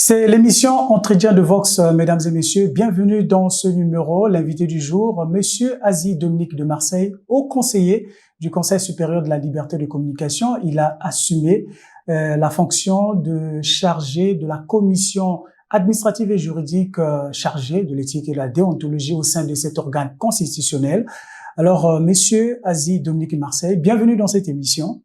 C'est l'émission Entretien de Vox, mesdames et messieurs. Bienvenue dans ce numéro. L'invité du jour, Monsieur Azy Dominique de Marseille, haut conseiller du Conseil supérieur de la liberté de communication. Il a assumé la fonction de chargé de la commission administrative et juridique chargée de l'éthique et de la déontologie au sein de cet organe constitutionnel. Alors, Monsieur Azy Dominique de Marseille, bienvenue dans cette émission.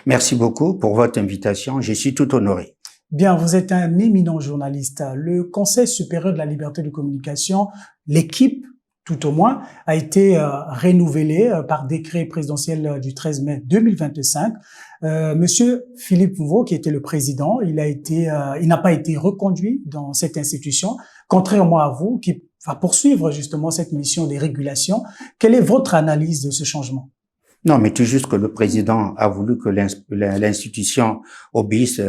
Merci beaucoup pour votre invitation. Je suis tout honoré. Bien, vous êtes un éminent journaliste. Le Conseil supérieur de la liberté de communication, l'équipe, tout au moins, a été renouvelée par décret présidentiel du 13 mai 2025. Monsieur Philippe Mvo, qui était le président, il n'a pas été reconduit dans cette institution, contrairement à vous, qui va poursuivre justement cette mission des régulations. Quelle est votre analyse de ce changement? Non, mais tout juste que le président a voulu que l'institution obéisse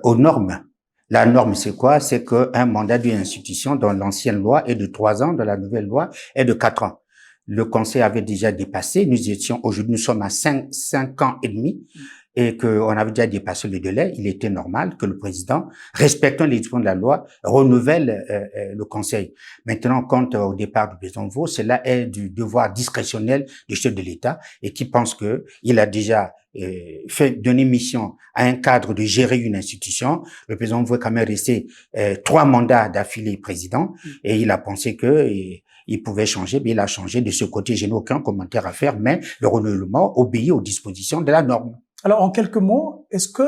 aux normes. La norme, c'est quoi? C'est qu'un mandat d'une institution dans l'ancienne loi est de 3 ans, dans la nouvelle loi est de 4 ans. Le Conseil avait déjà dépassé. Aujourd'hui, nous sommes à 5 ans et demi et qu'on avait déjà dépassé le délai. Il était normal que le président, respectant les dispositions de la loi, renouvelle le Conseil. Maintenant, quant au départ du président Mvo, cela est du devoir discrétionnel du chef de l'État et qui pense que il a déjà donner mission à un cadre de gérer une institution. Le président veut quand même rester 3 mandats d'affilée président et il a pensé que il pouvait changer, mais il a changé. De ce côté, je n'ai aucun commentaire à faire, mais le renouvellement obéit aux dispositions de la norme. Alors, en quelques mots, est-ce que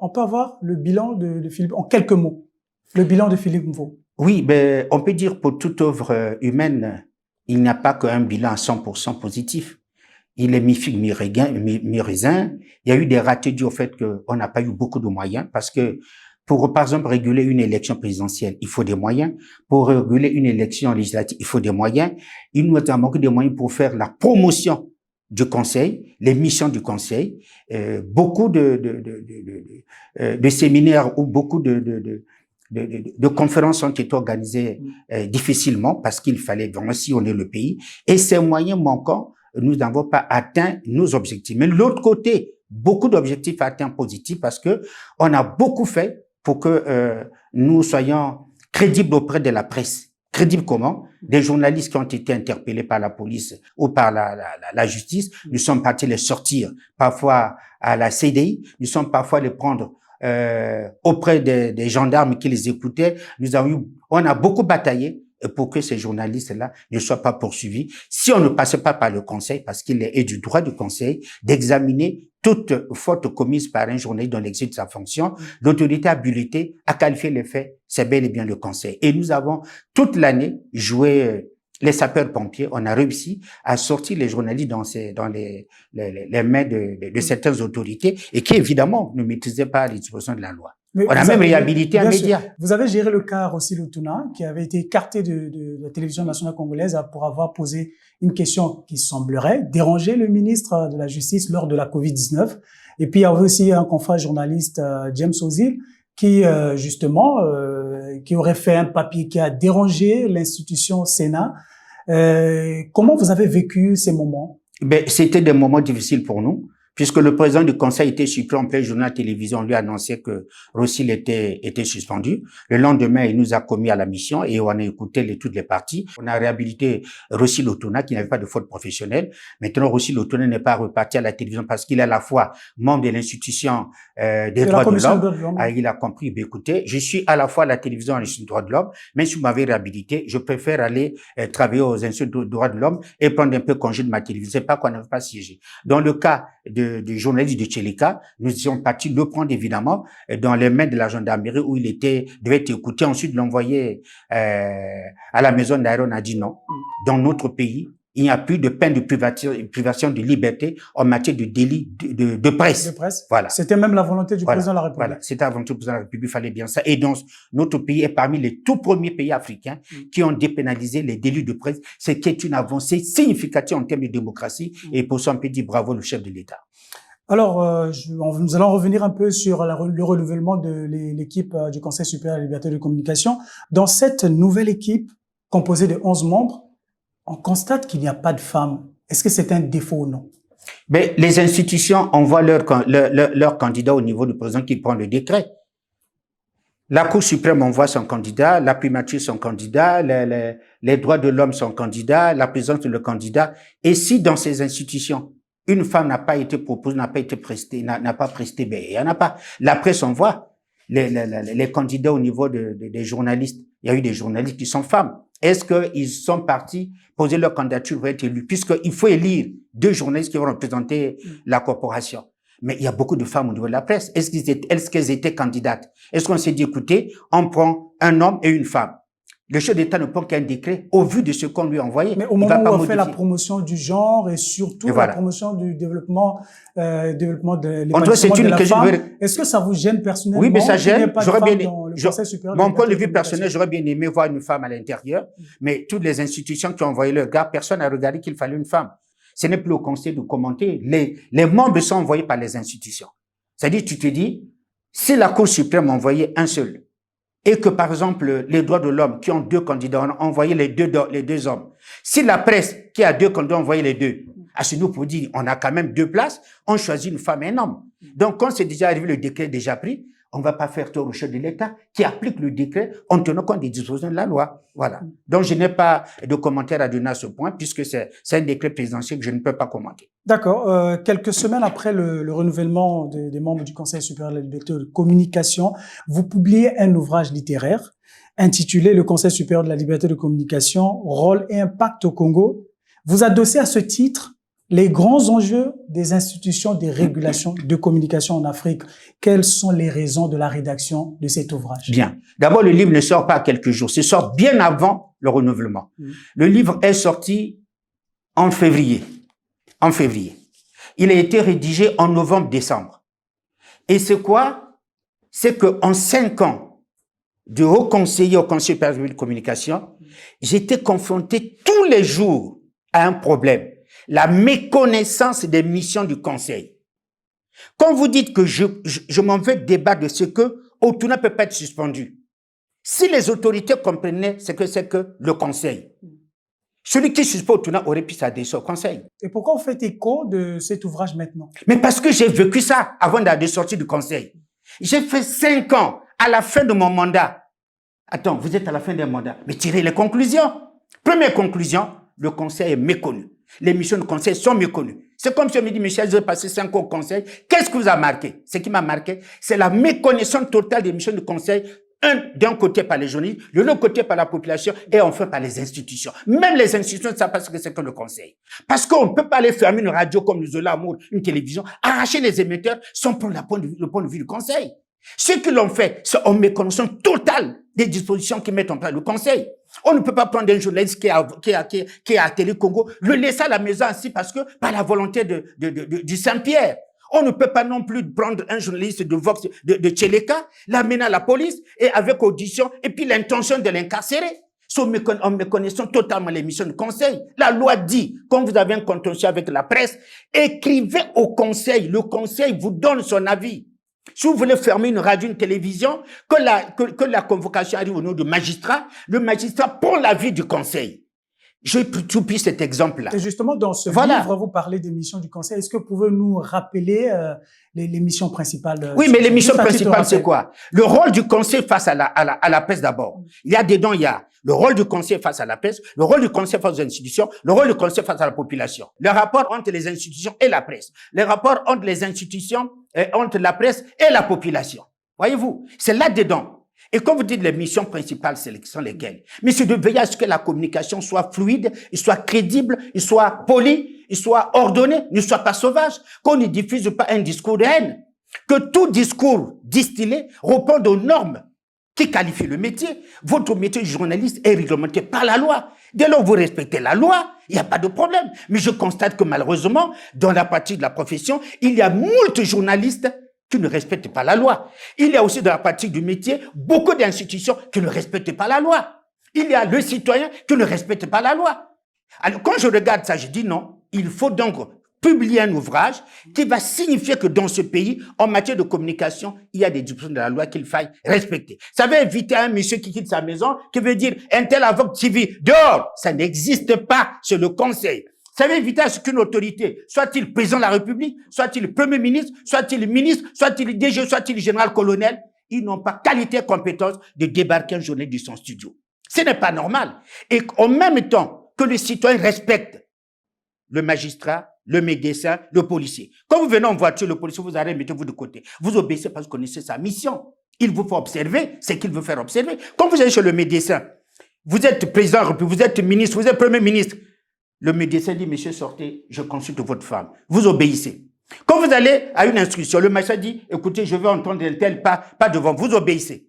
on peut avoir le bilan de Philippe, en quelques mots, le bilan de Philippe Mvo? Oui, ben, on peut dire pour toute œuvre humaine, il n'y a pas qu'un bilan à 100% positif. Il est mi-figue, mi-raisin. Il y a eu des ratés dus au fait qu'on n'a pas eu beaucoup de moyens parce que pour, par exemple, réguler une élection présidentielle, il faut des moyens. Pour réguler une élection législative, il faut des moyens. Il nous a manqué des moyens pour faire la promotion du Conseil, les missions du Conseil, beaucoup de séminaires ou beaucoup de conférences ont été organisées difficilement parce qu'il fallait vraiment sillonner le pays. Et ces moyens manquants, nous n'avons pas atteint nos objectifs. Mais de l'autre côté, beaucoup d'objectifs atteints positifs parce que on a beaucoup fait pour que nous soyons crédibles auprès de la presse. Crédibles comment? Des journalistes qui ont été interpellés par la police ou par la justice, nous sommes partis les sortir parfois à la CDI, nous sommes parfois les prendre auprès des gendarmes qui les écoutaient. On a beaucoup bataillé pour que ces journalistes-là ne soient pas poursuivis. Si on ne passe pas par le Conseil, parce qu'il est du droit du Conseil d'examiner toute faute commise par un journaliste dans l'exercice de sa fonction, l'autorité habilitée à qualifier les faits, c'est bel et bien le Conseil. Et nous avons toute l'année joué les sapeurs-pompiers. On a réussi à sortir les journalistes dans les mains de certaines autorités et qui, évidemment, ne maîtrisaient pas les dispositions de la loi. Mais on a même réhabilité un média. Vous avez géré le cas Rossi Lutuna, qui avait été écarté de la télévision nationale congolaise pour avoir posé une question qui semblerait déranger le ministre de la Justice lors de la Covid-19. Et puis, il y avait aussi un confrère journaliste, James Ozil, qui, justement, qui aurait fait un papier qui a dérangé l'institution Sénat. Comment vous avez vécu ces moments? Ben, c'était des moments difficiles pour nous. Puisque le président du Conseil était surpris en plein journal télévision, on lui a annoncé que Rossi était suspendu. Le lendemain, il nous a commis à la mission et on a écouté toutes les parties. On a réhabilité Rossi Lutuna qui n'avait pas de faute professionnelle. Maintenant, Rossi Lutuna n'est pas reparti à la télévision parce qu'il est à la fois membre de l'institution des droits de l'homme. Il a compris, ben, écoutez, je suis à la fois à la télévision et l'institution des droits de l'homme, mais si vous m'avez réhabilité, je préfère aller travailler aux institutions des droits de l'homme et prendre un peu congé de ma télévision. C'est pas qu'on n'avait pas siégé. Dans le cas du journaliste de Tchelika, nous étions partis le prendre évidemment dans les mains de la gendarmerie où il devait être écouté, ensuite l'envoyer à la maison d'arrêt. On a dit non. Dans notre pays, il n'y a plus de peine de privation de liberté en matière de délit de presse. De presse. Voilà. C'était même la volonté du président de la République. Voilà. C'était la volonté du président de la République, il fallait bien ça. Et donc, notre pays est parmi les tout premiers pays africains qui ont dépénalisé les délits de presse, ce qui est une avancée significative en termes de démocratie. Et pour ça, on peut dire bravo le chef de l'État. Alors, nous allons revenir un peu sur le renouvellement de l'équipe du Conseil supérieur de la liberté de communication. Dans cette nouvelle équipe, composée de 11 membres, on constate qu'il n'y a pas de femmes. Est-ce que c'est un défaut ou non? Mais les institutions envoient leur candidat au niveau du président qui prend le décret. La Cour suprême envoie son candidat, la primature son candidat, les droits de l'homme son candidat, la présence de le candidat. Et si dans ces institutions, une femme n'a pas été proposée, n'a pas été prestée, n'a pas presté, ben, il n'y en a pas. La presse envoie les candidats au niveau des journalistes. Il y a eu des journalistes qui sont femmes. Est-ce qu'ils sont partis poser leur candidature pour être élus? Puisqu'il faut élire 2 journalistes qui vont représenter la corporation. Mais il y a beaucoup de femmes au niveau de la presse. Est-ce qu'elles étaient candidates? Est-ce qu'on s'est dit, écoutez, on prend un homme et une femme? Le chef d'État ne prend qu'un décret au vu de ce qu'on lui a envoyé. Mais au moment où on fait la promotion du genre et surtout la promotion du développement de l'épanouissement de la femme, est-ce que ça vous gêne personnellement? Oui, mais ça gêne. J'aurais bien aimé. Mon point de vue personnel, j'aurais bien aimé voir une femme à l'intérieur. Mais toutes les institutions qui ont envoyé leur gars, personne n'a regardé qu'il fallait une femme. Ce n'est plus au conseil de commenter. Les membres sont envoyés par les institutions. C'est-à-dire, tu te dis, si la Cour suprême a envoyé un seul, et que, par exemple, les droits de l'homme qui ont 2 candidats ont envoyé les deux hommes, si la presse qui a 2 candidats a envoyé les 2, à ce nous pour dire, on a quand même 2 places, on choisit une femme et un homme. Donc, quand c'est déjà arrivé, le décret est déjà pris, on ne va pas faire tort au chef de l'État qui applique le décret en tenant compte des dispositions de la loi. Voilà. Donc, je n'ai pas de commentaire à donner à ce point puisque c'est un décret présidentiel que je ne peux pas commenter. D'accord. Quelques semaines après le renouvellement des membres du Conseil supérieur de la liberté de communication, vous publiez un ouvrage littéraire intitulé « Le Conseil supérieur de la liberté de communication, rôle et impact au Congo ». Vous adossez à ce titre les grands enjeux des institutions de régulation de communication en Afrique. Quelles sont les raisons de la rédaction de cet ouvrage? Bien. D'abord, le livre ne sort pas à quelques jours. Il sort bien avant le renouvellement. Le livre est sorti en février. Il a été rédigé en novembre-décembre. Et c'est quoi? C'est qu'en 5 ans de haut conseiller au Conseil supérieur de communication, j'étais confronté tous les jours à un problème. La méconnaissance des missions du Conseil. Quand vous dites que je m'en vais débattre de ce que Otuna ne peut pas être suspendu, si les autorités comprenaient ce que c'est que le Conseil, celui qui suspend Otuna aurait pu s'adresser au Conseil. Et pourquoi vous faites écho de cet ouvrage maintenant? Mais parce que j'ai vécu ça avant de sortir du Conseil. J'ai fait 5 ans à la fin de mon mandat. Attends, vous êtes à la fin d'un mandat, mais tirez les conclusions. Première conclusion, le Conseil est méconnu. Les missions du Conseil sont méconnues. C'est comme si on me dit, Michel, j'ai passé 5 ans au Conseil. Qu'est-ce qui vous a marqué? Ce qui m'a marqué, c'est la méconnaissance totale des missions du Conseil, d'un côté par les journalistes, de l'autre côté par la population et enfin par les institutions. Même les institutions ne savent pas ce que c'est que le Conseil. Parce qu'on ne peut pas aller fermer une radio comme le Zola Amour, une télévision, arracher les émetteurs sans prendre le point de vue du Conseil. Ceux qui l'ont fait, c'est en méconnaissance totale des dispositions qui mettent en place le Conseil. On ne peut pas prendre un journaliste qui est à Télé Congo, le laisser à la maison ainsi parce que par la volonté du Saint-Pierre. On ne peut pas non plus prendre un journaliste de Vox, de Tcheleka, l'amener à la police et avec audition et puis l'intention de l'incarcérer. En méconnaissant totalement les missions du Conseil. La loi dit, quand vous avez un contentieux avec la presse, écrivez au Conseil. Le Conseil vous donne son avis. Si vous voulez fermer une radio, une télévision, que la convocation arrive au nom du magistrat, le magistrat prend l'avis du Conseil. J'ai pris cet exemple-là. Et justement, dans ce livre, vous parlez des missions du Conseil. Est-ce que vous pouvez nous rappeler les missions principales? Oui, mais les missions principales, c'est quoi? Le rôle du Conseil face à la presse d'abord. Il y a dedans, il y a le rôle du Conseil face à la presse, le rôle du Conseil face aux institutions, le rôle du Conseil face à la population. Le rapport entre les institutions et la presse. Le rapport entre les institutions, entre la presse et la population. Voyez-vous? C'est là-dedans. Et quand vous dites les missions principales, ce sont lesquelles? Mais c'est de veiller à ce que la communication soit fluide, il soit crédible, il soit poli, il soit ordonné, ne soit pas sauvage, qu'on ne diffuse pas un discours de haine. Que tout discours distillé réponde aux normes qui qualifient le métier. Votre métier de journaliste est réglementé par la loi. Dès lors que vous respectez la loi, il n'y a pas de problème. Mais je constate que malheureusement, dans la partie de la profession, il y a moult journalistes qui ne respectent pas la loi. Il y a aussi dans la pratique du métier beaucoup d'institutions qui ne respectent pas la loi. Il y a le citoyen qui ne respecte pas la loi. Alors quand je regarde ça, je dis non, il faut donc publier un ouvrage qui va signifier que dans ce pays, en matière de communication, il y a des dispositions de la loi qu'il faille respecter. Ça veut éviter un monsieur qui quitte sa maison, qui veut dire un tel avocat civil dehors. Ça n'existe pas sur le Conseil. Ça veut éviter à ce qu'une autorité, soit-il président de la République, soit-il premier ministre, soit-il ministre, soit-il DG, soit-il général-colonel, ils n'ont pas qualité et compétence de débarquer un journaliste de son studio. Ce n'est pas normal. Et en même temps que le citoyen respecte le magistrat, le médecin, le policier. Quand vous venez en voiture, le policier vous arrête, mettez-vous de côté. Vous obéissez parce que vous connaissez sa mission. Il vous faut observer ce qu'il veut faire observer. Quand vous allez chez le médecin, vous êtes président, vous êtes ministre, vous êtes premier ministre. Le médecin dit, monsieur, sortez, je consulte votre femme. Vous obéissez. Quand vous allez à une instruction, le magistrat dit, écoutez, je veux entendre un tel pas devant. Vous obéissez.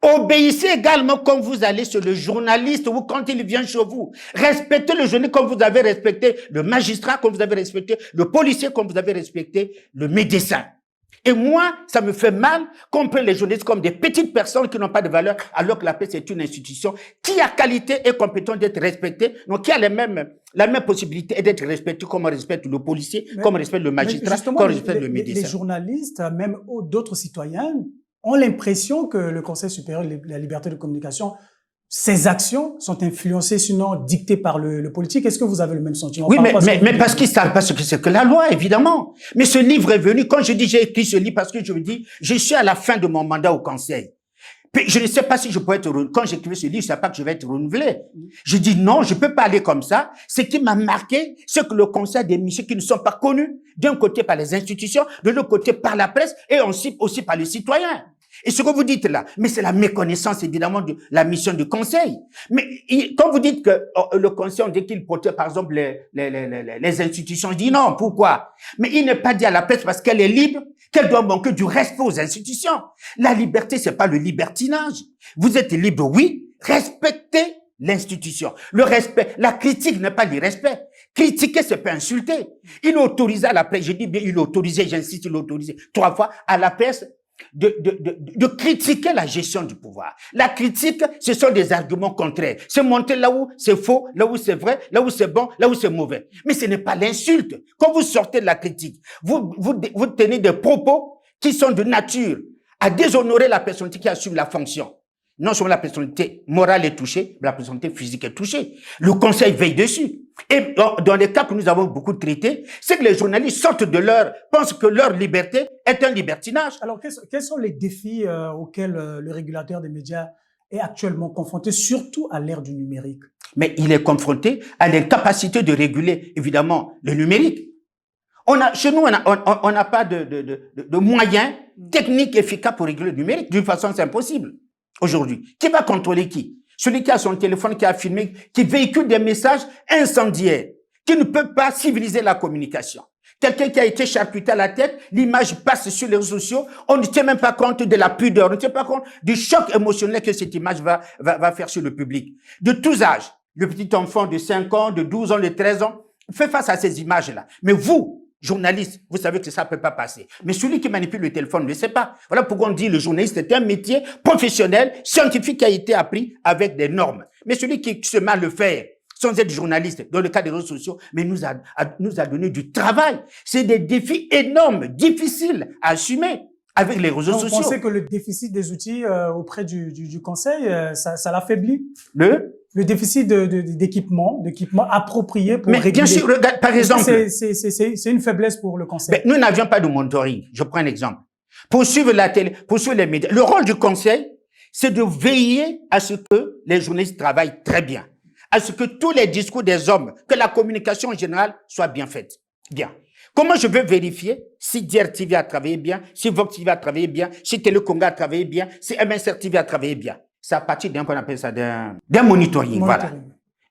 Obéissez également quand vous allez sur le journaliste ou quand il vient chez vous. Respectez le journaliste comme vous avez respecté le magistrat, comme vous avez respecté le policier, comme vous avez respecté le médecin. Et moi, ça me fait mal qu'on prenne les journalistes comme des petites personnes qui n'ont pas de valeur, alors que la presse est une institution qui a qualité et compétence d'être respectée, donc qui a la même possibilité d'être respectée comme on respecte le policier, comme on respecte le magistrat, comme on respecte le médecin. Les journalistes, même d'autres citoyens, ont l'impression que le Conseil supérieur de la liberté de communication, ses actions sont influencées, sinon dictées par le politique. Est-ce que vous avez le même sentiment? Oui, mais parce qu'ils savent pas ce que c'est que la loi, évidemment. Mais ce livre est venu, quand je dis j'ai écrit ce livre, parce que je me dis, je suis à la fin de mon mandat au Conseil. Puis je ne sais pas si je peux être renouvelé. Quand j'écrivais ce livre, je ne sais pas que je vais être renouvelé. Je dis non, je peux pas aller comme ça. Ce qui m'a marqué, c'est que le Conseil a des missions qui ne sont pas connues, d'un côté par les institutions, de l'autre côté par la presse et aussi par les citoyens. Et ce que vous dites là, mais c'est la méconnaissance évidemment de la mission du Conseil. Mais quand vous dites que le Conseil, on dit qu'il protège par exemple les institutions, je dis non, pourquoi? Mais il n'est pas dit à la presse parce qu'elle est libre, qu'elle doit manquer du respect aux institutions. La liberté, c'est pas le libertinage. Vous êtes libre, oui, respectez l'institution. Le respect, la critique n'est pas l'irrespect. Critiquer, c'est pas insulter. Il autorisait à la presse, je dis bien, il autorisait, j'insiste, il autorisait 3 fois à la presse de critiquer la gestion du pouvoir. La critique, ce sont des arguments contraires. C'est montrer là où c'est faux, là où c'est vrai, là où c'est bon, là où c'est mauvais. Mais ce n'est pas l'insulte. Quand vous sortez de la critique, vous tenez des propos qui sont de nature à déshonorer la personnalité qui assume la fonction. Non seulement la personnalité morale est touchée, mais la personnalité physique est touchée. Le Conseil veille dessus. Et dans les cas que nous avons beaucoup traités, c'est que les journalistes sortent pensent que leur liberté est un libertinage. Alors, quels sont les défis auxquels le régulateur des médias est actuellement confronté, surtout à l'ère du numérique? Mais il est confronté à l'incapacité de réguler, évidemment, le numérique. Chez nous, on n'a pas de moyens techniques efficaces pour réguler le numérique. D'une façon, c'est impossible. Aujourd'hui, qui va contrôler qui? Celui qui a son téléphone, qui a filmé, qui véhicule des messages incendiaires, qui ne peut pas civiliser la communication. Quelqu'un qui a été charcuté à la tête, l'image passe sur les réseaux sociaux, on ne tient même pas compte de la pudeur, on ne tient pas compte du choc émotionnel que cette image va faire sur le public. De tous âges, le petit enfant de 5 ans, de 12 ans, de 13 ans, fait face à ces images-là. Mais vous, journaliste, vous savez que ça ne peut pas passer. Mais celui qui manipule le téléphone ne le sait pas. Voilà pourquoi on dit le journaliste est un métier professionnel, scientifique qui a été appris avec des normes. Mais celui qui se met à le faire sans être journaliste, dans le cas des réseaux sociaux, mais nous a donné du travail. C'est des défis énormes, difficiles à assumer avec les réseaux sociaux. Vous pensez que le déficit des outils auprès du Conseil, ça l'affaiblit? Le déficit d'équipement approprié pour réguler. Bien sûr, regarde, par exemple. C'est une faiblesse pour le Conseil. Nous n'avions pas de monitoring. Je prends un exemple. Pour suivre la télé, pour suivre les médias. Le rôle du Conseil, c'est de veiller à ce que les journalistes travaillent très bien. À ce que tous les discours des hommes, que la communication en général soit bien faite. Bien. Comment je veux vérifier si DRTV a travaillé bien, si Vox TV a travaillé bien, si Télécongo a travaillé bien, si MSR TV a travaillé bien? C'est à partir d'un qu'on appelle ça d'un monitoring. Voilà.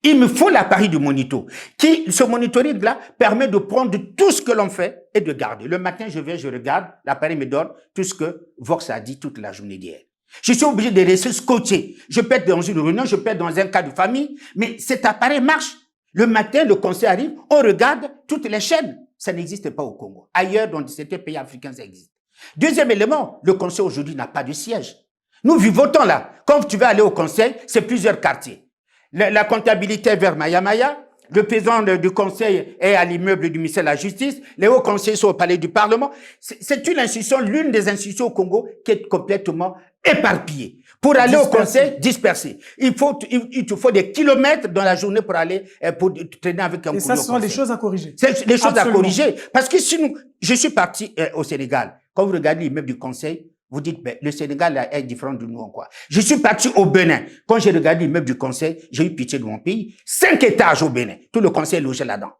Il me faut l'appareil du monito. Ce monitoring-là permet de prendre tout ce que l'on fait et de garder. Le matin, je regarde, l'appareil me donne tout ce que Vox a dit toute la journée d'hier. Je suis obligé de rester scotché. Je peux être dans une réunion, je peux être dans un cas de famille, mais cet appareil marche. Le matin, le conseil arrive, on regarde toutes les chaînes. Ça n'existe pas au Congo. Ailleurs, dans certains pays africains, ça existe. Deuxième élément, le conseil aujourd'hui n'a pas de siège. Nous vivons là. Quand tu vas aller au conseil, c'est plusieurs quartiers. La comptabilité est vers Maya. Le président du conseil est à l'immeuble du ministère de la Justice. Les hauts conseillers sont au palais du Parlement. C'est une institution, l'une des institutions au Congo qui est complètement éparpillée. Pour aller au conseil, dispersé. Il te faut des kilomètres dans la journée pour aller, pour traîner avec un couteau. Et ça, ce sont des choses à corriger. C'est des choses à corriger. Parce que si je suis parti au Sénégal. Quand vous regardez l'immeuble du conseil, Vous dites, ben, le Sénégal est différent de nous en quoi? Je suis parti au Bénin. Quand j'ai regardé l'immeuble du conseil, j'ai eu pitié de mon pays. 5 étages au Bénin. Tout le conseil est logé là-dedans.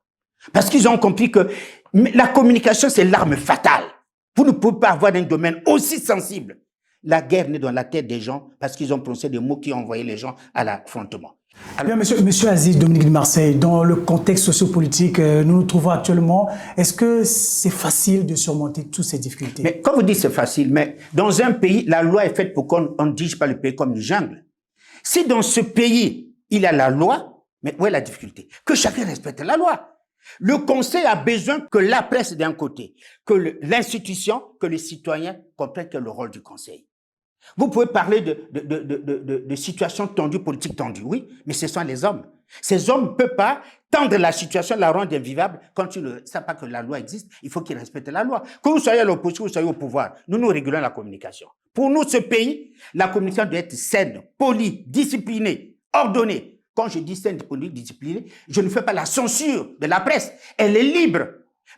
Parce qu'ils ont compris que la communication, c'est l'arme fatale. Vous ne pouvez pas avoir un domaine aussi sensible. La guerre naît dans la tête des gens parce qu'ils ont prononcé des mots qui ont envoyé les gens à l'affrontement. Bien, monsieur Aziz Dominique de Marseille, dans le contexte sociopolitique nous nous trouvons actuellement, est-ce que c'est facile de surmonter toutes ces difficultés? Mais quand vous dites c'est facile, mais dans un pays, la loi est faite pour qu'on ne dirige pas le pays comme une jungle. Si dans ce pays, il y a la loi, mais où est la difficulté? Que chacun respecte la loi. Le conseil a besoin que la presse d'un côté, que l'institution, que les citoyens comprennent quel est le rôle du conseil. Vous pouvez parler de situations tendues, politiques tendues, oui, mais ce sont les hommes. Ces hommes ne peuvent pas tendre la situation, la rendre invivable quand ils ne savent pas que la loi existe. Il faut qu'ils respectent la loi. Que vous soyez à l'opposition, que vous soyez au pouvoir, nous régulons la communication. Pour nous, ce pays, la communication doit être saine, polie, disciplinée, ordonnée. Quand je dis saine, polie, disciplinée, je ne fais pas la censure de la presse. Elle est libre.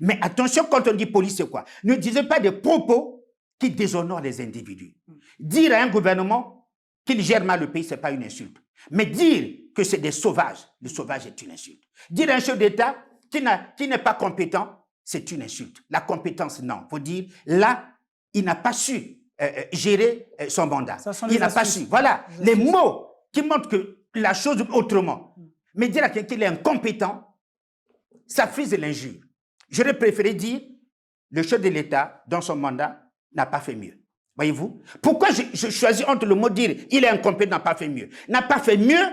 Mais attention, quand on dit police, c'est quoi? Ne disez pas des propos qui déshonorent les individus. Dire à un gouvernement qu'il gère mal le pays, ce n'est pas une insulte. Mais dire que c'est des sauvages, le sauvage est une insulte. Dire à un chef d'État qui n'est pas compétent, c'est une insulte. La compétence, non. Il faut dire, là, il n'a pas su gérer son mandat. Il n'a pas su. Voilà, les mots qui montrent que la chose autrement. Mais dire à quelqu'un qu'il est incompétent, ça frise l'injure. J'aurais préféré dire, le chef de l'État, dans son mandat, n'a pas fait mieux. Voyez-vous? Pourquoi je choisis entre le mot dire il est incompétent, n'a pas fait mieux? N'a pas fait mieux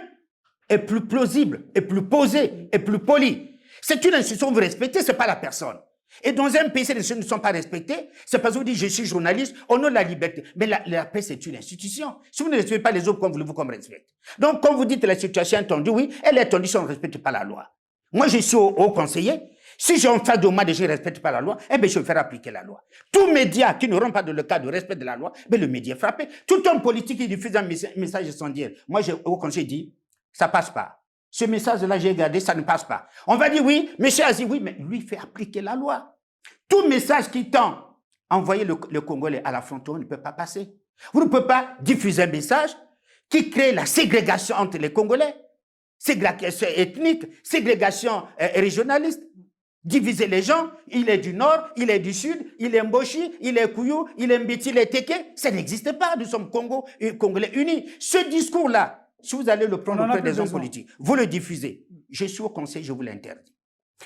est plus plausible, est plus posé, est plus poli. C'est une institution que vous respectez, ce n'est pas la personne. Et dans un pays, ces institutions ne sont pas respectées, c'est parce que vous dites je suis journaliste, on a la liberté. Mais la presse est une institution. Si vous ne respectez pas les autres, comme voulez-vous qu'on me respecte? Donc, quand vous dites que la situation est tendue, oui, elle est tendue si on ne respecte pas la loi. Moi, je suis haut conseiller. Si j'ai en face de moi, je ne respecte pas la loi, eh bien, je vais faire appliquer la loi. Tout média qui ne rentre pas dans le cadre de respect de la loi, ben, le média est frappé. Tout homme politique qui diffuse un message sans dire, moi, au conseil dit, ça passe pas. Ce message-là, j'ai regardé, ça ne passe pas. On va dire oui, monsieur Aziz, oui, mais lui fait appliquer la loi. Tout message qui tend à envoyer le Congolais à l'affrontement ne peut pas passer. Vous ne pouvez pas diffuser un message qui crée la ségrégation entre les Congolais, ségrégation ethnique, ségrégation régionaliste. Diviser les gens, il est du nord, il est du sud, il est Mboshi, il est Kouyou, il est Mbiti, il est Teke. Ça n'existe pas, nous sommes Congolais unis. Ce discours-là, si vous allez le prendre auprès des hommes politiques, vous le diffusez. Je suis au conseil, je vous l'interdis.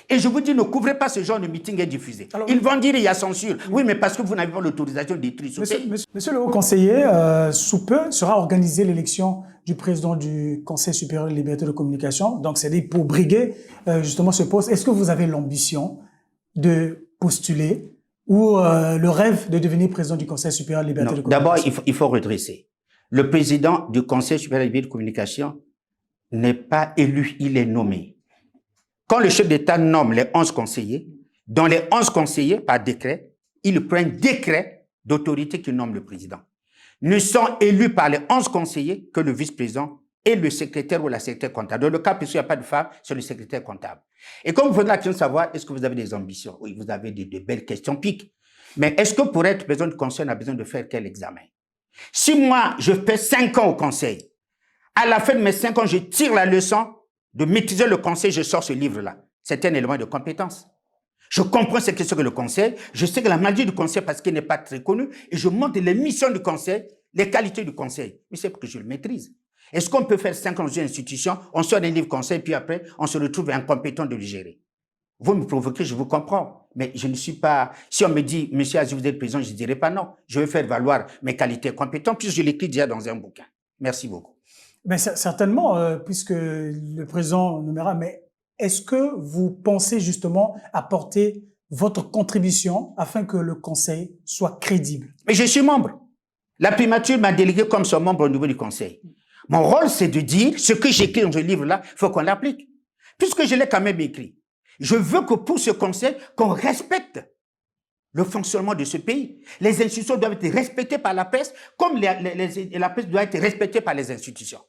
Et je vous dis, ne couvrez pas ce genre de meeting et diffusé. Alors, ils vont dire il y a censure. Oui, mais parce que vous n'avez pas l'autorisation de détruire ce pays. Monsieur le haut conseiller, sous peu sera organisée l'élection du président du Conseil supérieur de la liberté de communication. Donc, c'est pour briguer justement ce poste. Est-ce que vous avez l'ambition de postuler ou le rêve de devenir président du Conseil supérieur de la liberté de communication? D'abord, il faut redresser. Le président du Conseil supérieur de la liberté de communication n'est pas élu, il est nommé. Quand le chef d'État nomme les 11 conseillers, dans les 11 conseillers, par décret, il prend un décret d'autorité qui nomme le président. Ne sont élus par les 11 conseillers que le vice-président et le secrétaire ou la secrétaire comptable. Dans le cas, puisqu'il n'y a pas de femme, c'est le secrétaire comptable. Et comme vous posez la question de savoir, est-ce que vous avez des ambitions? Oui, vous avez de belles questions piques. Mais est-ce que pour être président du conseil, on a besoin de faire quel examen? Si moi, je fais 5 ans au conseil, à la fin de mes 5 ans, je tire la leçon de maîtriser le conseil, je sors ce livre-là. C'est un élément de compétence. Je comprends ce que c'est que le conseil. Je sais que la magie du conseil, parce qu'il n'est pas très connu, et je montre les missions du conseil, les qualités du conseil. Mais c'est pour que je le maîtrise. Est-ce qu'on peut faire 5 ans dans une institution, on sort un livre conseil, puis après, on se retrouve incompétent de le gérer? Vous me provoquez, je vous comprends. Mais je ne suis pas... Si on me dit, monsieur Aziz, vous êtes président, je ne dirais pas non. Je vais faire valoir mes qualités compétentes, puisque je l'écris déjà dans un bouquin. Merci beaucoup. Mais certainement, puisque le président nommera, mais est-ce que vous pensez justement apporter votre contribution afin que le conseil soit crédible? Mais je suis membre. La primature m'a délégué comme son membre au niveau du conseil. Mon rôle, c'est de dire ce que j'écris dans ce livre-là, il faut qu'on l'applique. Puisque je l'ai quand même écrit. Je veux que pour ce conseil, qu'on respecte le fonctionnement de ce pays. Les institutions doivent être respectées par la presse, comme la presse doit être respectée par les institutions.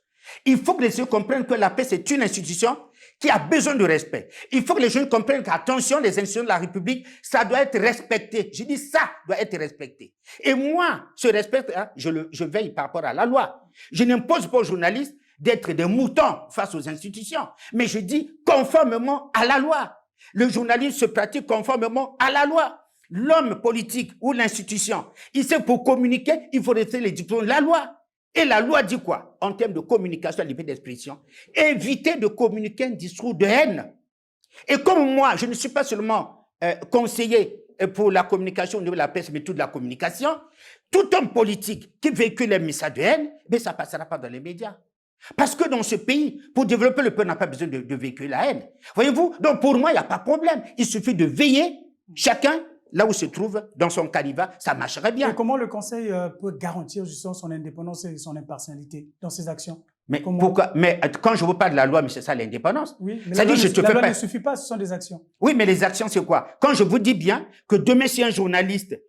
Il faut que les gens comprennent que la presse est une institution qui a besoin de respect. Il faut que les jeunes comprennent qu'attention, les institutions de la République, ça doit être respecté. Je dis ça doit être respecté. Et moi, ce respect, hein, je veille par rapport à la loi. Je n'impose pas aux journalistes d'être des moutons face aux institutions, mais je dis conformément à la loi. Le journalisme se pratique conformément à la loi. L'homme politique ou l'institution, il sait pour communiquer, il faut rester les dictons de la loi. Et la loi dit quoi? En termes de communication, liberté d'expression, éviter de communiquer un discours de haine. Et comme moi, je ne suis pas seulement conseiller pour la communication au niveau de la presse, mais toute la communication, tout homme politique qui véhicule un message de haine, ben ça ne passera pas dans les médias. Parce que dans ce pays, pour développer le peuple, on n'a pas besoin de véhiculer la haine. Voyez-vous? Donc pour moi, il n'y a pas de problème. Il suffit de veiller, chacun, là où se trouve, dans son canevas, ça marcherait bien. Et comment le Conseil peut garantir justement son indépendance et son impartialité dans ses actions? Mais pourquoi? Mais quand je vous parle de la loi, mais c'est ça l'indépendance. Oui, mais ça dit, la loi ne suffit pas, ce sont des actions. Oui, mais les actions, c'est quoi? Quand je vous dis bien que demain, si un journaliste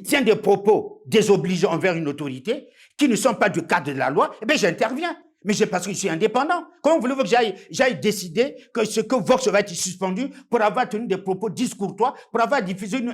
tient des propos désobligeants envers une autorité qui ne sont pas du cadre de la loi, eh bien, j'interviens. Mais c'est parce que je suis indépendant. Comment voulez-vous que j'aille décider que ce que Vox va être suspendu pour avoir tenu des propos discourtois, pour avoir diffusé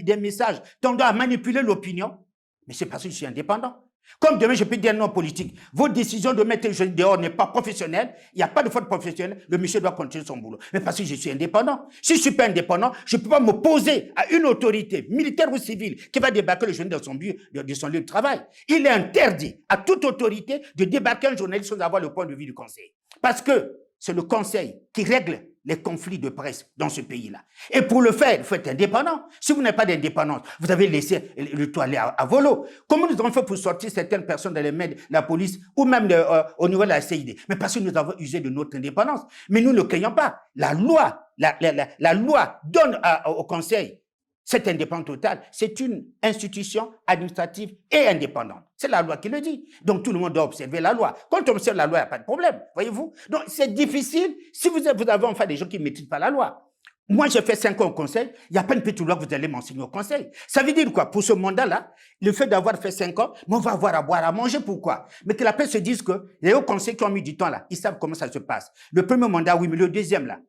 des messages tendant à manipuler l'opinion? Mais c'est parce que je suis indépendant. Comme demain, je peux dire non politique. Votre décision de mettre un jeune dehors n'est pas professionnelle. Il n'y a pas de faute professionnelle. Le monsieur doit continuer son boulot. Mais parce que je suis indépendant. Si je ne suis pas indépendant, je ne peux pas m'opposer à une autorité militaire ou civile qui va débarquer le jeune dans son lieu de travail. Il est interdit à toute autorité de débarquer un journaliste sans avoir le point de vue du conseil. Parce que c'est le conseil qui règle les conflits de presse dans ce pays-là. Et pour le faire, il faut être indépendant. Si vous n'avez pas d'indépendance, vous avez laissé le tout aller à volo. Comment nous avons fait pour sortir certaines personnes dans les mains de la police ou même au niveau de la CID? Mais parce que nous avons usé de notre indépendance. Mais nous ne craignons pas. La loi donne au conseil cette indépendance totale. C'est une institution administrative et indépendante. C'est la loi qui le dit. Donc, tout le monde doit observer la loi. Quand on observe la loi, il n'y a pas de problème. Voyez-vous? Donc, c'est difficile si vous avez enfin des gens qui ne maîtrisent pas la loi. Moi, j'ai fait 5 ans au conseil. Il n'y a pas une petite loi que vous allez m'enseigner au conseil. Ça veut dire quoi? Pour ce mandat-là, le fait d'avoir fait 5 ans, mais on va avoir à boire, à manger. Pourquoi? Mais que la presse se dise que les hauts conseils qui ont mis du temps là, ils savent comment ça se passe. Le premier mandat, oui, mais le deuxième là.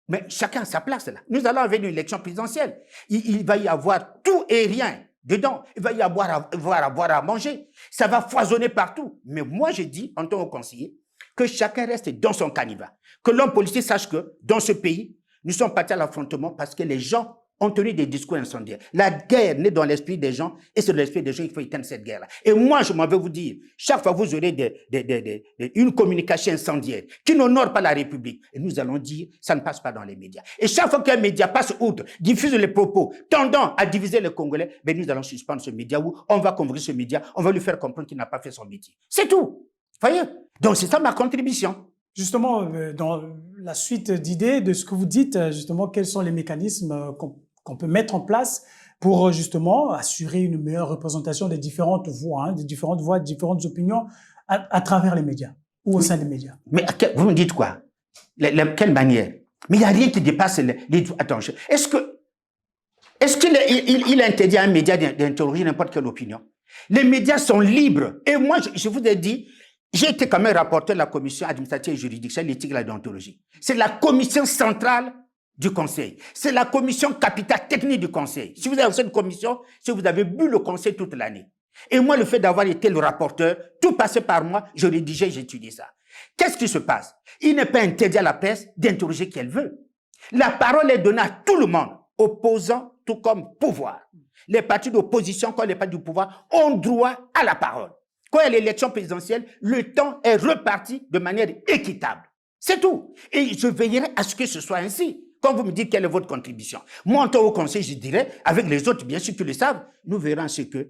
Mais chacun a sa place là. Nous allons avoir une élection présidentielle. Il va y avoir tout et rien dedans. Il va y avoir à boire, à manger. Ça va foisonner partout. Mais moi, je dis, en tant que conseiller, que chacun reste dans son canevas. Que l'homme politique sache que, dans ce pays, nous sommes partis à l'affrontement parce que les gens ont tenu des discours incendiaires. La guerre naît dans l'esprit des gens et c'est dans l'esprit des gens qu'il faut éteindre cette guerre-là. Et moi, je m'en vais vous dire, chaque fois que vous aurez une communication incendiaire qui n'honore pas la République, et nous allons dire, ça ne passe pas dans les médias. Et chaque fois qu'un média passe outre, diffuse les propos tendant à diviser les Congolais, ben nous allons suspendre ce média ou on va convoquer ce média, on va lui faire comprendre qu'il n'a pas fait son métier. C'est tout. Voyez? Donc c'est ça ma contribution. Justement, dans la suite d'idées de ce que vous dites, justement, quels sont les mécanismes qu'on peut mettre en place pour justement assurer une meilleure représentation des différentes voix, des différentes opinions à travers les médias ou au sein des médias. Mais vous me dites quoi? Quelle manière? Mais il n'y a rien qui dépasse les... Attends, est-ce qu'il est interdit à un média d'interroger n'importe quelle opinion? Les médias sont libres. Et moi, je vous ai dit, j'ai été quand même rapporteur de la commission administrative et juridique, c'est l'éthique et la déontologie. C'est la commission centrale du conseil. C'est la commission capitale technique du conseil. Si vous avez cette commission, si vous avez bu le conseil toute l'année. Et moi, le fait d'avoir été le rapporteur, tout passé par moi, je rédigeais, j'étudiais ça. Qu'est-ce qui se passe? Il n'est pas interdit à la presse d'interroger qui elle veut. La parole est donnée à tout le monde, opposant tout comme pouvoir. Les partis d'opposition, comme les partis du pouvoir, ont droit à la parole. Quand il y a l'élection présidentielle, le temps est reparti de manière équitable. C'est tout. Et je veillerai à ce que ce soit ainsi. Quand vous me dites quelle est votre contribution, moi, en tant que conseil, je dirais, avec les autres, bien sûr, qui le savent, nous verrons ce que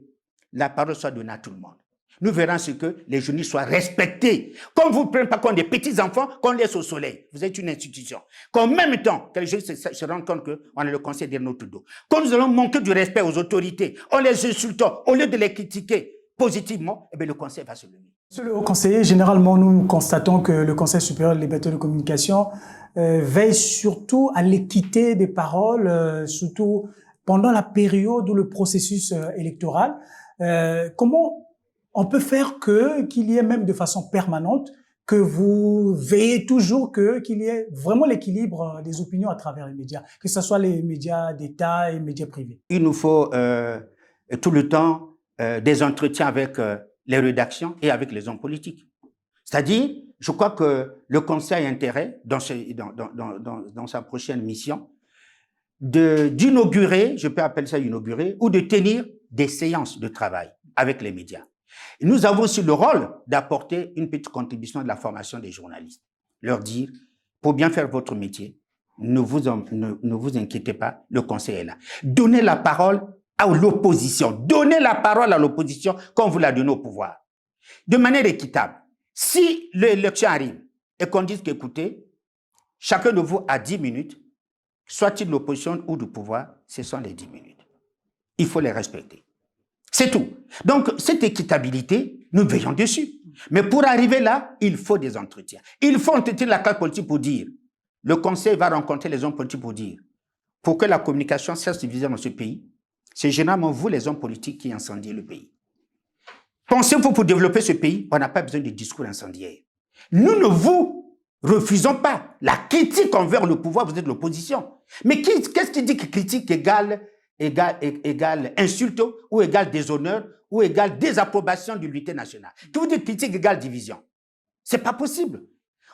la parole soit donnée à tout le monde. Nous verrons ce que les journalistes soient respectés. Comme vous ne prenez pas compte des petits-enfants qu'on laisse au soleil. Vous êtes une institution. Qu'en même temps, que les journalistes se rendent compte qu'on a le conseil derrière notre dos. Quand nous allons manquer du respect aux autorités, en les insultant, au lieu de les critiquer positivement, eh bien, le conseil va se lever. Monsieur le haut conseiller, généralement, nous constatons que le Conseil supérieur de la liberté de communication veille surtout à l'équité des paroles, surtout pendant la période où le processus électoral. Comment on peut faire qu'il y ait même de façon permanente que vous veillez toujours qu'il y ait vraiment l'équilibre des opinions à travers les médias, que ce soit les médias d'État et les médias privés? Il nous faut tout le temps des entretiens avec les rédactions et avec les hommes politiques. C'est-à-dire, je crois que le Conseil a intérêt, dans sa prochaine mission, d'inaugurer, je peux appeler ça inaugurer, ou de tenir des séances de travail avec les médias. Et nous avons aussi le rôle d'apporter une petite contribution de la formation des journalistes. Leur dire, pour bien faire votre métier, ne vous inquiétez pas, le Conseil est là. Donnez la parole à l'opposition. Donnez la parole à l'opposition comme vous la donnez au pouvoir. De manière équitable. Si l'élection arrive et qu'on dise qu'écoutez, chacun de vous a 10 minutes, soit-il de l'opposition ou du pouvoir, ce sont les 10 minutes. Il faut les respecter. C'est tout. Donc, cette équitabilité, nous veillons dessus. Mais pour arriver là, il faut des entretiens. Il faut entretenir la classe politique pour dire, le Conseil va rencontrer les hommes politiques pour dire, pour que la communication cesse de viser dans ce pays, c'est généralement vous, les hommes politiques, qui incendiez le pays. Pensez-vous pour développer ce pays, on n'a pas besoin de discours incendiaires. Nous ne vous refusons pas la critique envers le pouvoir, vous êtes l'opposition. Mais qu'est-ce qui dit que critique égale insulte ou égale déshonneur ou égale désapprobation de l'unité nationale? Qui vous dit critique égale division? C'est pas possible.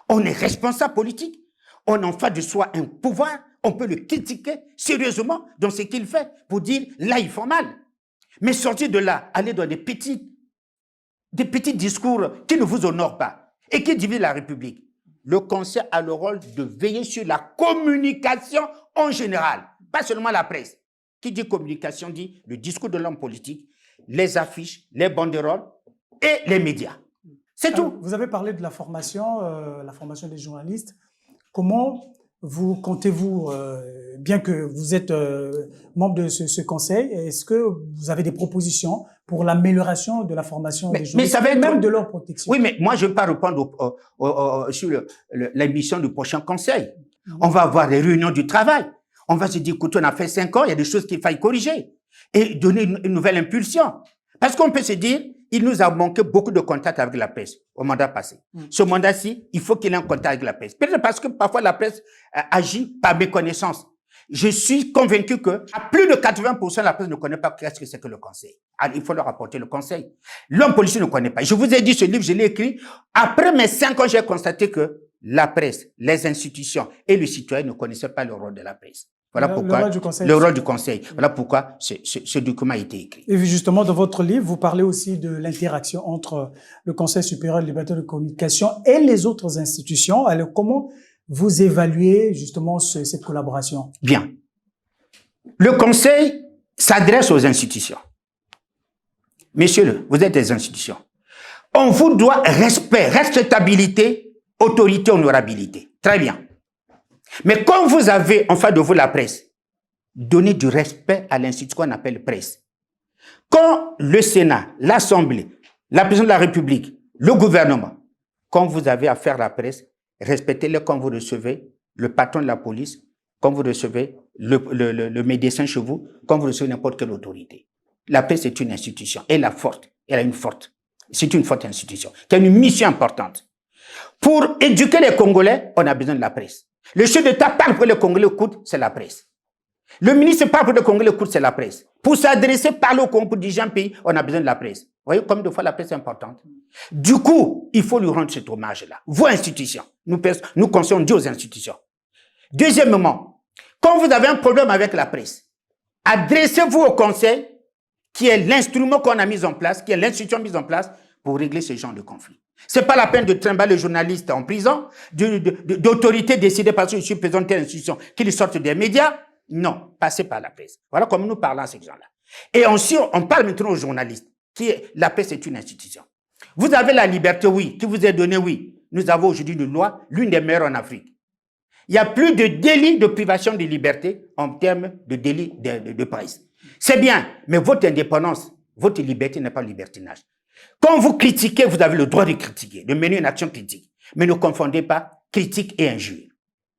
On est responsable politique. On en fait de soi un pouvoir. On peut le critiquer sérieusement dans ce qu'il fait pour dire là, ils font mal. Mais sortir de là, aller dans des petits discours qui ne vous honorent pas et qui divisent la République. Le Conseil a le rôle de veiller sur la communication en général, pas seulement la presse. Qui dit communication dit le discours de l'homme politique, les affiches, les banderoles et les médias. C'est tout. Vous avez parlé de la formation des journalistes. Comment vous comptez-vous, bien que vous êtes membre de ce conseil, est-ce que vous avez des propositions pour l'amélioration de la formation des journalistes, mais ça va être même de leur protection? Oui, mais moi, je ne vais pas répondre sur l'émission du prochain conseil. On va avoir des réunions du travail. On va se dire, écoute, on a fait 5 ans, il y a des choses qu'il faille corriger et donner une nouvelle impulsion. Parce qu'on peut se dire, il nous a manqué beaucoup de contacts avec la presse au mandat passé. Ce mandat-ci, il faut qu'il ait un contact avec la presse. Peut-être parce que parfois la presse agit par méconnaissance. Je suis convaincu que à plus de 80%, la presse ne connaît pas qu'est-ce que c'est que le conseil. Alors, il faut leur apporter le conseil. L'homme politique ne connaît pas. Je vous ai dit, ce livre, je l'ai écrit. Après mes 5 ans, j'ai constaté que la presse, les institutions et le citoyen ne connaissaient pas le rôle de la presse. Voilà pourquoi le rôle du conseil. Voilà pourquoi ce document a été écrit. Et justement, dans votre livre, vous parlez aussi de l'interaction entre le Conseil supérieur de liberté de communication et les autres institutions. Alors, comment vous évaluez justement cette collaboration? Bien. Le conseil s'adresse aux institutions. Messieurs, vous êtes des institutions. On vous doit respect, respectabilité, autorité, honorabilité. Très bien. Mais quand vous avez en face de vous la presse, donnez du respect à l'institution qu'on appelle presse. Quand le Sénat, l'Assemblée, la présidence de la République, le gouvernement, quand vous avez affaire à la presse, respectez-le quand vous recevez le patron de la police, quand vous recevez le médecin chez vous, quand vous recevez n'importe quelle autorité. La presse est une institution. Elle c'est une forte institution, qui a une mission importante. Pour éduquer les Congolais, on a besoin de la presse. Le chef d'État parle pour que les Congolais écoutent, c'est la presse. Le ministre parle pour que les Congolais écoutent, c'est la presse. Pour s'adresser, parler au Congo, pour diriger un pays, on a besoin de la presse. Vous voyez comme des fois la presse est importante. Du coup, il faut lui rendre cet hommage-là. Vos institutions, nous conseillons Dieu aux institutions. Deuxièmement, quand vous avez un problème avec la presse, adressez-vous au conseil, qui est l'instrument qu'on a mis en place, qui est l'institution mise en place pour régler ce genre de conflit. C'est pas la peine de trimballer le journaliste en prison, d'autorité décidée parce que je suis président de telle institution, qu'il sorte des médias. Non, passez par la presse. Voilà comment nous parlons à ces gens-là. Et ensuite, on parle maintenant aux journalistes, la presse est une institution. Vous avez la liberté, oui, qui vous est donnée, oui. Nous avons aujourd'hui une loi, l'une des meilleures en Afrique. Il n'y a plus de délit de privation de liberté en termes de délit de presse. C'est bien, mais votre indépendance, votre liberté n'est pas le libertinage. Quand vous critiquez, vous avez le droit de critiquer, de mener une action critique. Mais ne confondez pas critique et injure.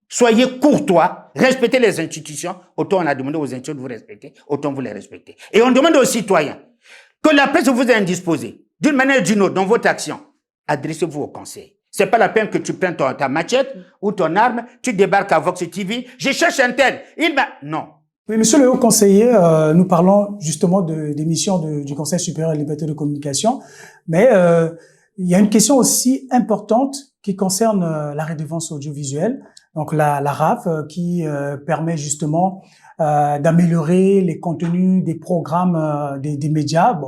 Soyez courtois, respectez les institutions. Autant on a demandé aux institutions de vous respecter, autant vous les respectez. Et on demande aux citoyens que la presse vous est indisposée, d'une manière ou d'une autre, dans votre action. Adressez-vous au conseil. C'est pas la peine que tu prennes ta machette ou ton arme, tu débarques à Vox TV, je cherche un tel. Non. Oui, monsieur le haut conseiller, nous parlons justement des missions du Conseil supérieur à la liberté de communication, mais il y a une question aussi importante qui concerne la redevance audiovisuelle, donc la RAF, qui permet justement d'améliorer les contenus des programmes des médias,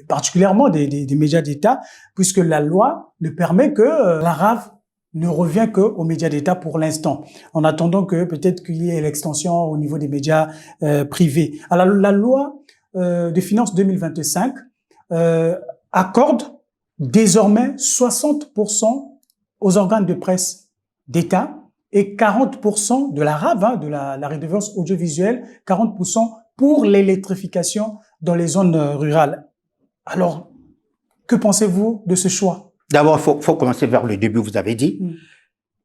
particulièrement des médias d'État, puisque la loi ne permet que la RAF ne revient que aux médias d'État pour l'instant, en attendant que peut-être qu'il y ait l'extension au niveau des médias privés. Alors la loi de finances 2025 accorde désormais 60% aux organes de presse d'État et 40% de la RAV, de la redevance audiovisuelle, 40% pour l'électrification dans les zones rurales. Alors, que pensez-vous de ce choix? D'abord, faut commencer vers le début, vous avez dit.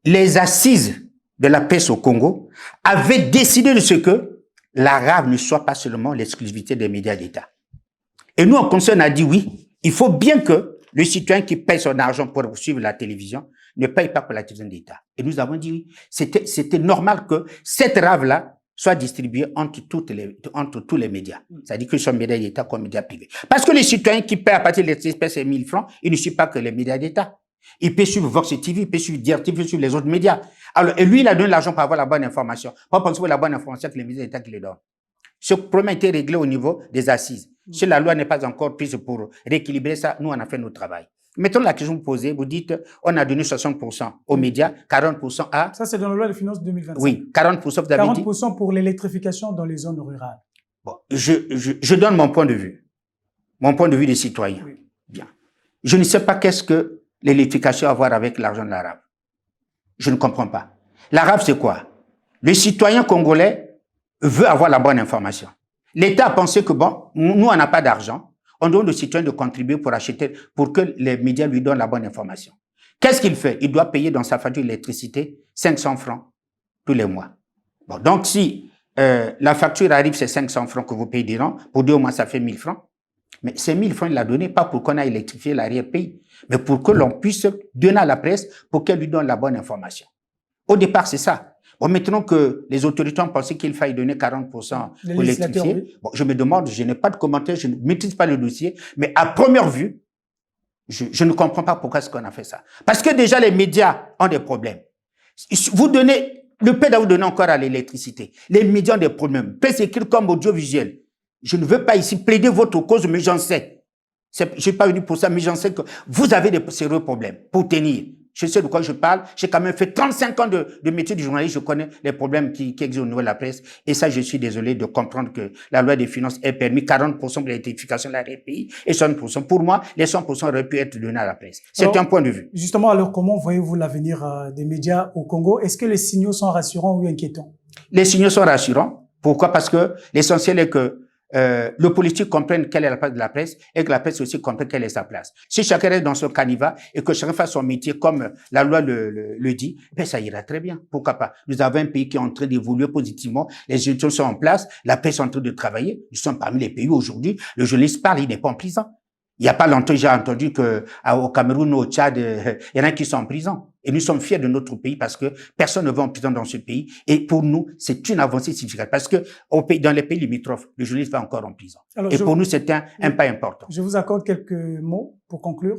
Les assises de la presse au Congo avaient décidé de ce que la RAV ne soit pas seulement l'exclusivité des médias d'État. Et nous, en Conseil, on a dit oui, il faut bien que le citoyen qui paye son argent pour suivre la télévision ne paye pas pour la télévision d'État. Et nous avons dit oui, c'était normal que cette RAV-là soit distribuée entre tous les médias. C'est-à-dire que ce soit médias d'État comme médias privés. Parce que les citoyens qui paient à partir de l'espèce de 1000 francs, ils ne suivent pas que les médias d'État. Il peut suivre Vox TV, il peut suivre DRTV, il peut suivre les autres médias. Alors, et lui, il a donné l'argent pour avoir la bonne information. Pas penser que la bonne information que les médias d'État qui les donnent. Ce problème a été réglé au niveau des assises. Si la loi n'est pas encore prise pour rééquilibrer ça, nous, on a fait notre travail. Mettons la question que vous posez, vous dites, on a donné 60% aux médias, 40% à... Ça, c'est dans la loi de finances 2025. Oui, 40%, vous avez dit. 40% pour l'électrification dans les zones rurales. Bon, je donne mon point de vue. Mon point de vue des citoyens. Oui. Bien. Je ne sais pas qu'est-ce que l'électrification a à voir avec l'argent de l'arabe. Je ne comprends pas. L'arabe, c'est quoi? Le citoyen congolais veut avoir la bonne information. L'État a pensé que, bon, nous, on n'a pas d'argent. On demande aux citoyens de contribuer pour acheter, pour que les médias lui donnent la bonne information. Qu'est-ce qu'il fait? Il doit payer dans sa facture d'électricité 500 francs tous les mois. Bon, donc si la facture arrive, c'est 500 francs que vous payez diront, pour 2 mois, ça fait 1000 francs. Mais ces 1000 francs, il l'a donné pas pour qu'on ait électrifié l'arrière-pays, mais pour que l'on puisse donner à la presse pour qu'elle lui donne la bonne information. Au départ, c'est ça. Bon, maintenant que les autorités ont pensé qu'il faille donner 40% pour électrifier, oui. Bon, je me demande, je n'ai pas de commentaires, je ne maîtrise pas le dossier, mais à première vue, je ne comprends pas pourquoi est-ce qu'on a fait ça. Parce que déjà, les médias ont des problèmes. Vous donnez, le PED vous donner encore à l'électricité. Les médias ont des problèmes. Peut s'écrire comme audiovisuel. Je ne veux pas ici plaider votre cause, mais j'en sais. Je ne suis pas venu pour ça, mais j'en sais que vous avez des sérieux problèmes pour tenir. Je sais de quoi je parle. J'ai quand même fait 35 ans de métier de journaliste. Je connais les problèmes qui existent au niveau de la presse. Et ça, je suis désolé de comprendre que la loi des finances ait permis 40% de l'électrification de la RPI et 60%. Pour moi, les 100% auraient pu être donnés à la presse. C'est un point de vue. Justement, alors, comment voyez-vous l'avenir des médias au Congo? Est-ce que les signaux sont rassurants ou inquiétants? Les signaux sont rassurants. Pourquoi? Parce que l'essentiel est que le politique comprenne quelle est la place de la presse et que la presse aussi comprenne quelle est sa place. Si chacun reste dans son canevas et que chacun fasse son métier comme la loi le dit, ben ça ira très bien. Pourquoi pas? Nous avons un pays qui est en train d'évoluer positivement, les institutions sont en place, la presse est en train de travailler. Nous sommes parmi les pays aujourd'hui, le journaliste parle, il n'est pas en prison. Il n'y a pas longtemps, j'ai entendu que au Cameroun, au Tchad, il y en a qui sont en prison. Et nous sommes fiers de notre pays parce que personne ne va en prison dans ce pays. Et pour nous, c'est une avancée significative parce que dans les pays limitrophes, le journaliste va encore en prison. Alors, et pour nous, c'est un pas important. Je vous accorde quelques mots pour conclure.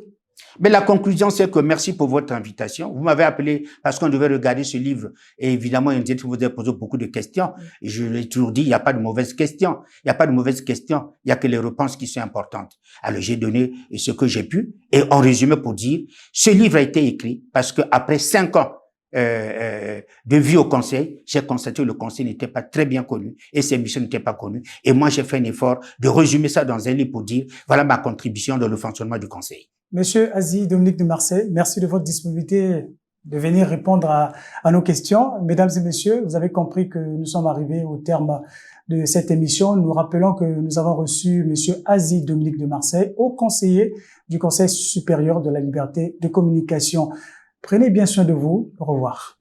Mais la conclusion, c'est que merci pour votre invitation. Vous m'avez appelé parce qu'on devait regarder ce livre. Et évidemment, il vous avez posé beaucoup de questions. Et je l'ai toujours dit, il n'y a pas de mauvaises questions. Il n'y a pas de mauvaises questions. Il n'y a que les réponses qui sont importantes. Alors, j'ai donné ce que j'ai pu. Et en résumé, pour dire, ce livre a été écrit parce que après 5 ans de vie au conseil, j'ai constaté que le conseil n'était pas très bien connu et ses missions n'étaient pas connues. Et moi, j'ai fait un effort de résumer ça dans un livre pour dire, voilà ma contribution dans le fonctionnement du conseil. Monsieur Azy Dominique de Marseille, merci de votre disponibilité de venir répondre à nos questions. Mesdames et messieurs, vous avez compris que nous sommes arrivés au terme de cette émission. Nous rappelons que nous avons reçu monsieur Azy Dominique de Marseille, haut conseiller du Conseil supérieur de la liberté de communication. Prenez bien soin de vous. Au revoir.